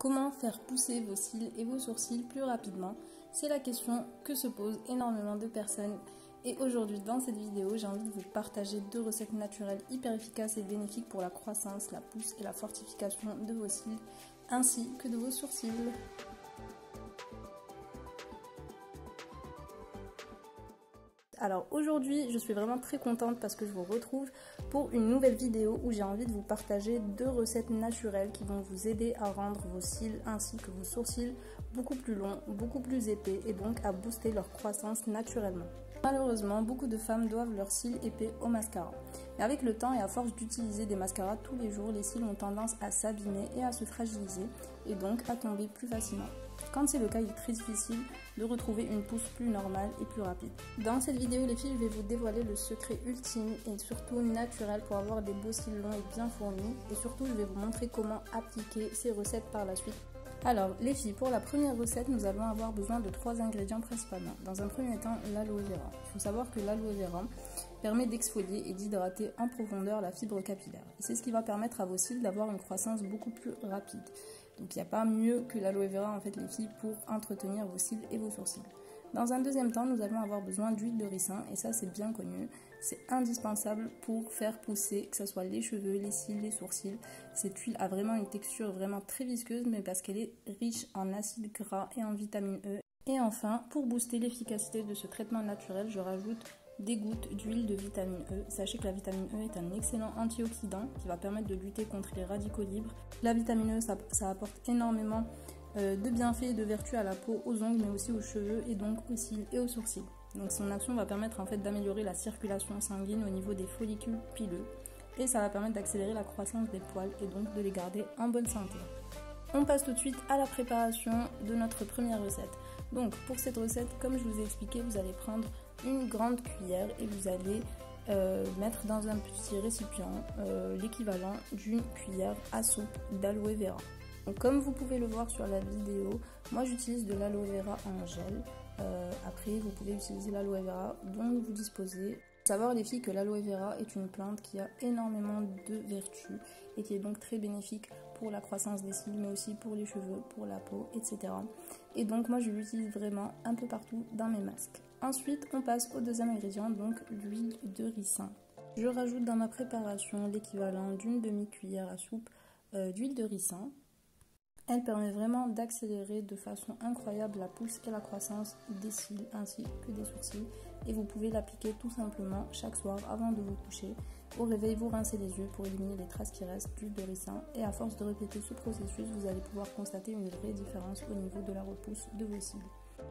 Comment faire pousser vos cils et vos sourcils plus rapidement? C'est la question que se posent énormément de personnes. Et aujourd'hui, dans cette vidéo, j'ai envie de vous partager 2 recettes naturelles hyper efficaces et bénéfiques pour la croissance, la pousse et la fortification de vos cils, ainsi que de vos sourcils. Alors aujourd'hui, je suis vraiment très contente parce que je vous retrouve pour une nouvelle vidéo où j'ai envie de vous partager 2 recettes naturelles qui vont vous aider à rendre vos cils ainsi que vos sourcils beaucoup plus longs, beaucoup plus épais et donc à booster leur croissance naturellement. Malheureusement, beaucoup de femmes doivent leurs cils épais au mascara. Mais avec le temps et à force d'utiliser des mascaras tous les jours, les cils ont tendance à s'abîmer et à se fragiliser et donc à tomber plus facilement. Quand c'est le cas, il est très difficile de retrouver une pousse plus normale et plus rapide. Dans cette vidéo, les filles, je vais vous dévoiler le secret ultime et surtout naturel pour avoir des beaux cils longs et bien fournis. Et surtout, je vais vous montrer comment appliquer ces recettes par la suite. Alors, les filles, pour la première recette, nous allons avoir besoin de 3 ingrédients principalement. Dans un premier temps, l'aloe vera. Il faut savoir que l'aloe vera permet d'exfolier et d'hydrater en profondeur la fibre capillaire. Et c'est ce qui va permettre à vos cils d'avoir une croissance beaucoup plus rapide. Donc il n'y a pas mieux que l'aloe vera en fait les filles pour entretenir vos cils et vos sourcils. Dans un deuxième temps, nous allons avoir besoin d'huile de ricin et ça c'est bien connu. C'est indispensable pour faire pousser, que ce soit les cheveux, les cils, les sourcils. Cette huile a vraiment une texture vraiment très visqueuse mais parce qu'elle est riche en acides gras et en vitamine E. Et enfin, pour booster l'efficacité de ce traitement naturel, je rajoute des gouttes d'huile de vitamine E. Sachez que la vitamine E est un excellent antioxydant qui va permettre de lutter contre les radicaux libres. La vitamine E, ça apporte énormément de bienfaits et de vertus à la peau, aux ongles, mais aussi aux cheveux et donc aux cils et aux sourcils. Donc son action va permettre en fait d'améliorer la circulation sanguine au niveau des follicules pileux et ça va permettre d'accélérer la croissance des poils et donc de les garder en bonne santé. On passe tout de suite à la préparation de notre première recette. Donc pour cette recette, comme je vous ai expliqué, vous allez prendre une grande cuillère et vous allez mettre dans un petit récipient l'équivalent d'une cuillère à soupe d'aloe vera. Donc, comme vous pouvez le voir sur la vidéo, moi j'utilise de l'aloe vera en gel. Après vous pouvez utiliser l'aloe vera dont vous disposez. Il faut savoir les filles que l'aloe vera est une plante qui a énormément de vertus et qui est donc très bénéfique pour la croissance des cils mais aussi pour les cheveux, pour la peau, etc. Et donc moi je l'utilise vraiment un peu partout dans mes masques. Ensuite on passe au deuxième ingrédient, donc l'huile de ricin. Je rajoute dans ma préparation l'équivalent d'une demi-cuillère à soupe d'huile de ricin. Elle permet vraiment d'accélérer de façon incroyable la pousse et la croissance des cils ainsi que des sourcils. Et vous pouvez l'appliquer tout simplement chaque soir avant de vous coucher. Au réveil, vous rincez les yeux pour éliminer les traces qui restent d'huile de ricin. Et à force de répéter ce processus, vous allez pouvoir constater une vraie différence au niveau de la repousse de vos cils.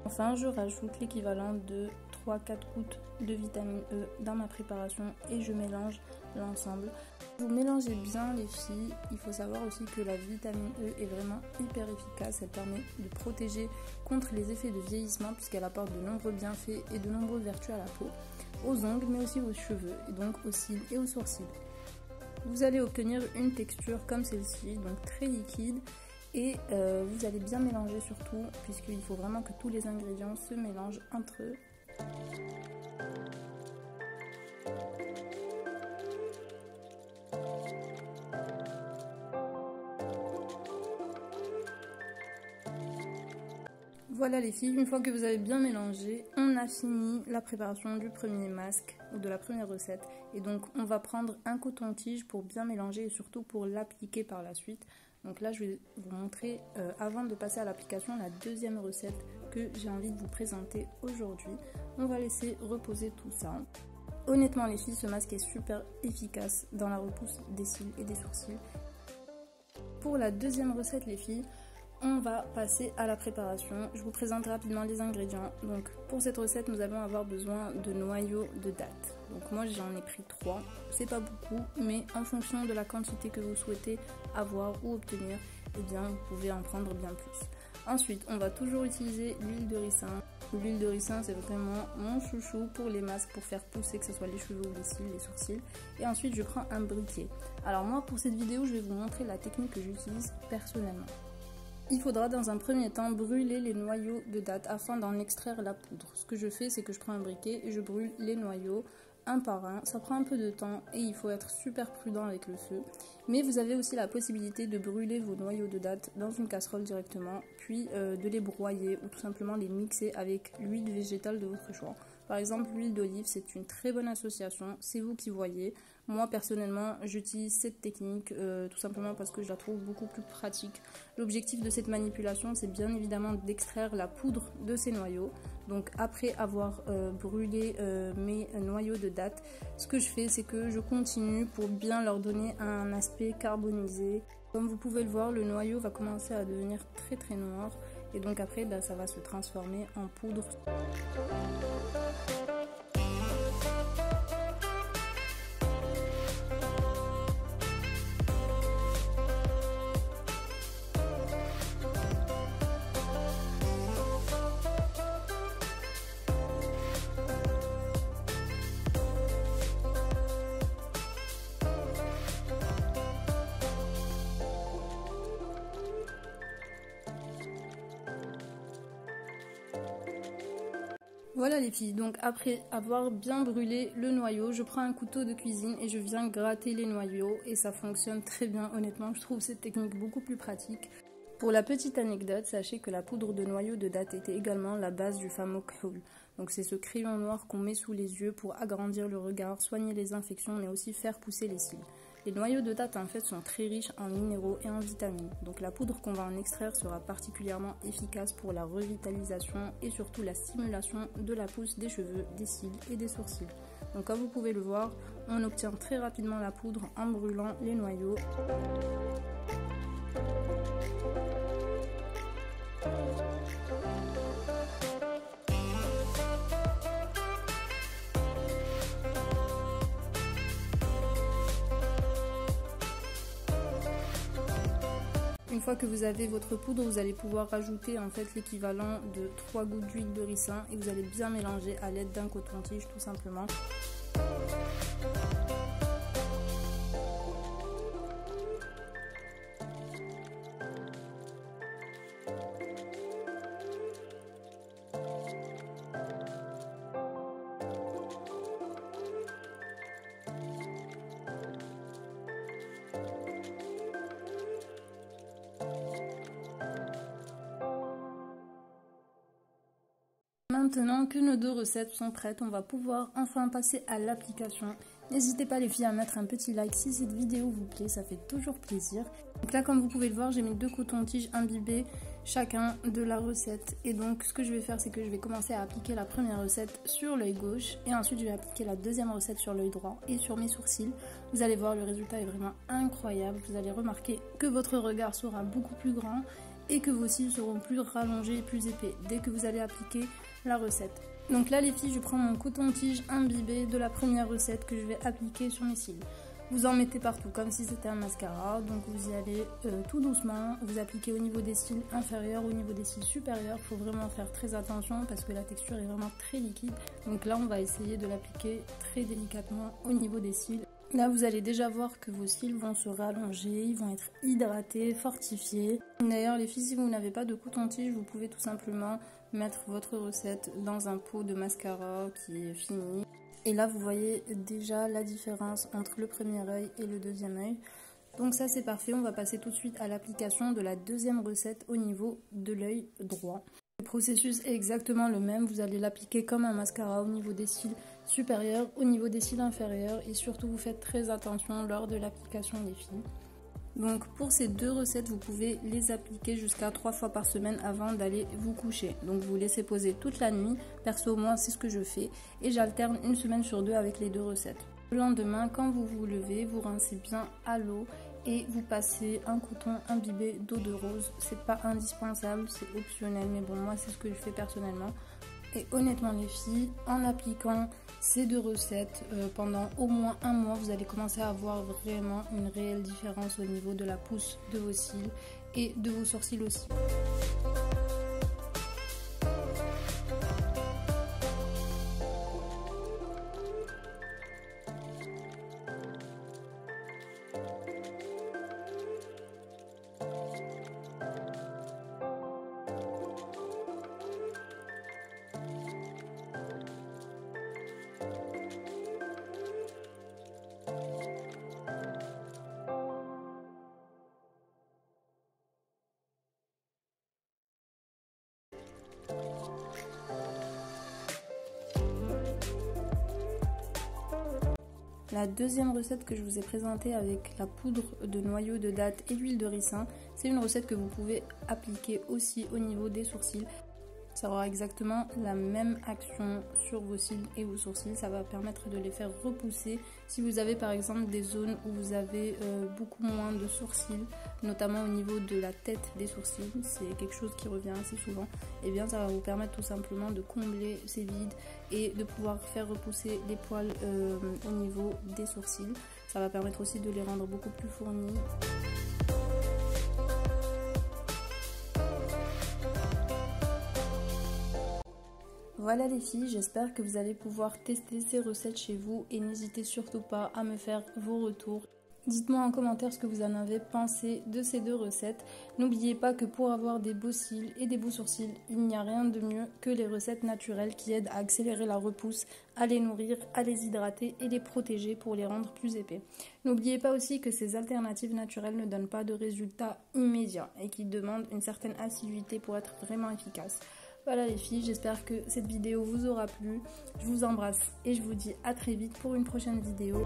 Enfin, je rajoute l'équivalent de 3-4 gouttes de vitamine E dans ma préparation et je mélange l'ensemble. Vous mélangez bien les filles, il faut savoir aussi que la vitamine E est vraiment hyper efficace, elle permet de protéger contre les effets de vieillissement puisqu'elle apporte de nombreux bienfaits et de nombreuses vertus à la peau, aux ongles mais aussi aux cheveux et donc aux cils et aux sourcils. Vous allez obtenir une texture comme celle-ci, donc très liquide. Et vous allez bien mélanger surtout, puisqu'il faut vraiment que tous les ingrédients se mélangent entre eux. Voilà les filles, une fois que vous avez bien mélangé, on a fini la préparation du premier masque ou de la première recette. Et donc on va prendre un coton-tige pour bien mélanger et surtout pour l'appliquer par la suite. Donc là, je vais vous montrer, avant de passer à l'application, la deuxième recette que j'ai envie de vous présenter aujourd'hui. On va laisser reposer tout ça. Honnêtement, les filles, ce masque est super efficace dans la repousse des cils et des sourcils. Pour la deuxième recette, les filles, on va passer à la préparation. Je vous présente rapidement les ingrédients. Donc pour cette recette, nous allons avoir besoin de noyaux de date. Donc moi j'en ai pris 3, c'est pas beaucoup, mais en fonction de la quantité que vous souhaitez avoir ou obtenir, eh bien vous pouvez en prendre bien plus. Ensuite, on va toujours utiliser l'huile de ricin. L'huile de ricin, c'est vraiment mon chouchou pour les masques, pour faire pousser, que ce soit les cheveux ou les cils, les sourcils. Et ensuite, je prends un briquet. Alors moi, pour cette vidéo, je vais vous montrer la technique que j'utilise personnellement. Il faudra dans un premier temps brûler les noyaux de date afin d'en extraire la poudre. Ce que je fais, c'est que je prends un briquet et je brûle les noyaux un par un. Ça prend un peu de temps et il faut être super prudent avec le feu. Mais vous avez aussi la possibilité de brûler vos noyaux de dattes dans une casserole directement, puis de les broyer ou tout simplement les mixer avec l'huile végétale de votre choix. Par exemple, l'huile d'olive, c'est une très bonne association, c'est vous qui voyez. Moi, personnellement, j'utilise cette technique tout simplement parce que je la trouve beaucoup plus pratique. L'objectif de cette manipulation, c'est bien évidemment d'extraire la poudre de ces noyaux. Donc après avoir brûlé mes noyaux de dattes, ce que je fais, c'est que je continue pour bien leur donner un aspect carbonisé. Comme vous pouvez le voir, le noyau va commencer à devenir très très noir. Et donc après, ça va se transformer en poudre. Voilà les filles, donc après avoir bien brûlé le noyau, je prends un couteau de cuisine et je viens gratter les noyaux et ça fonctionne très bien. Honnêtement, je trouve cette technique beaucoup plus pratique. Pour la petite anecdote, sachez que la poudre de noyau de dattes était également la base du fameux kohl. Donc c'est ce crayon noir qu'on met sous les yeux pour agrandir le regard, soigner les infections mais aussi faire pousser les cils. Les noyaux de dattes en fait sont très riches en minéraux et en vitamines, donc la poudre qu'on va en extraire sera particulièrement efficace pour la revitalisation et surtout la stimulation de la pousse des cheveux, des cils et des sourcils. Donc comme vous pouvez le voir, on obtient très rapidement la poudre en brûlant les noyaux. Une fois que vous avez votre poudre, vous allez pouvoir rajouter en fait l'équivalent de 3 gouttes d'huile de ricin et vous allez bien mélanger à l'aide d'un coton-tige tout simplement. Maintenant que nos deux recettes sont prêtes, on va pouvoir enfin passer à l'application. N'hésitez pas les filles à mettre un petit like si cette vidéo vous plaît, ça fait toujours plaisir. Donc là comme vous pouvez le voir, j'ai mis 2 cotons-tiges imbibés chacun de la recette. Et donc ce que je vais faire, c'est que je vais commencer à appliquer la première recette sur l'œil gauche et ensuite je vais appliquer la deuxième recette sur l'œil droit et sur mes sourcils. Vous allez voir, le résultat est vraiment incroyable. Vous allez remarquer que votre regard sera beaucoup plus grand et que vos cils seront plus rallongés et plus épais dès que vous allez appliquer la recette. Donc là les filles, je prends mon coton-tige imbibé de la première recette que je vais appliquer sur mes cils. Vous en mettez partout comme si c'était un mascara, donc vous y allez tout doucement, vous appliquez au niveau des cils inférieurs, au niveau des cils supérieurs. Il faut vraiment faire très attention parce que la texture est vraiment très liquide. Donc là on va essayer de l'appliquer très délicatement au niveau des cils. Là vous allez déjà voir que vos cils vont se rallonger, ils vont être hydratés, fortifiés. D'ailleurs les filles, si vous n'avez pas de coton-tige, vous pouvez tout simplement mettre votre recette dans un pot de mascara qui est fini. Et là vous voyez déjà la différence entre le premier œil et le deuxième œil. Donc ça c'est parfait, on va passer tout de suite à l'application de la deuxième recette au niveau de l'œil droit. Le processus est exactement le même, vous allez l'appliquer comme un mascara au niveau des cils supérieurs, au niveau des cils inférieurs et surtout vous faites très attention lors de l'application les filles. Donc pour ces deux recettes, vous pouvez les appliquer jusqu'à 3 fois par semaine avant d'aller vous coucher. Donc vous laissez poser toute la nuit, perso moi c'est ce que je fais et j'alterne une semaine sur deux avec les deux recettes. Le lendemain, quand vous vous levez, vous rincez bien à l'eau et vous passez un coton imbibé d'eau de rose. C'est pas indispensable, c'est optionnel, mais bon moi c'est ce que je fais personnellement. Et honnêtement les filles, en appliquant ces deux recettes pendant au moins un mois, vous allez commencer à voir vraiment une réelle différence au niveau de la pousse de vos cils et de vos sourcils aussi. La deuxième recette que je vous ai présentée avec la poudre de noyau de date et l'huile de ricin, c'est une recette que vous pouvez appliquer aussi au niveau des sourcils. Ça aura exactement la même action sur vos cils et vos sourcils. Ça va permettre de les faire repousser. Si vous avez par exemple des zones où vous avez beaucoup moins de sourcils, notamment au niveau de la tête des sourcils, c'est quelque chose qui revient assez souvent, et bien ça va vous permettre tout simplement de combler ces vides et de pouvoir faire repousser les poils au niveau des sourcils. Ça va permettre aussi de les rendre beaucoup plus fournis. Voilà les filles, j'espère que vous allez pouvoir tester ces recettes chez vous et n'hésitez surtout pas à me faire vos retours. Dites-moi en commentaire ce que vous en avez pensé de ces deux recettes. N'oubliez pas que pour avoir des beaux cils et des beaux sourcils, il n'y a rien de mieux que les recettes naturelles qui aident à accélérer la repousse, à les nourrir, à les hydrater et les protéger pour les rendre plus épais. N'oubliez pas aussi que ces alternatives naturelles ne donnent pas de résultats immédiats et qui demandent une certaine assiduité pour être vraiment efficaces. Voilà les filles, j'espère que cette vidéo vous aura plu. Je vous embrasse et je vous dis à très vite pour une prochaine vidéo.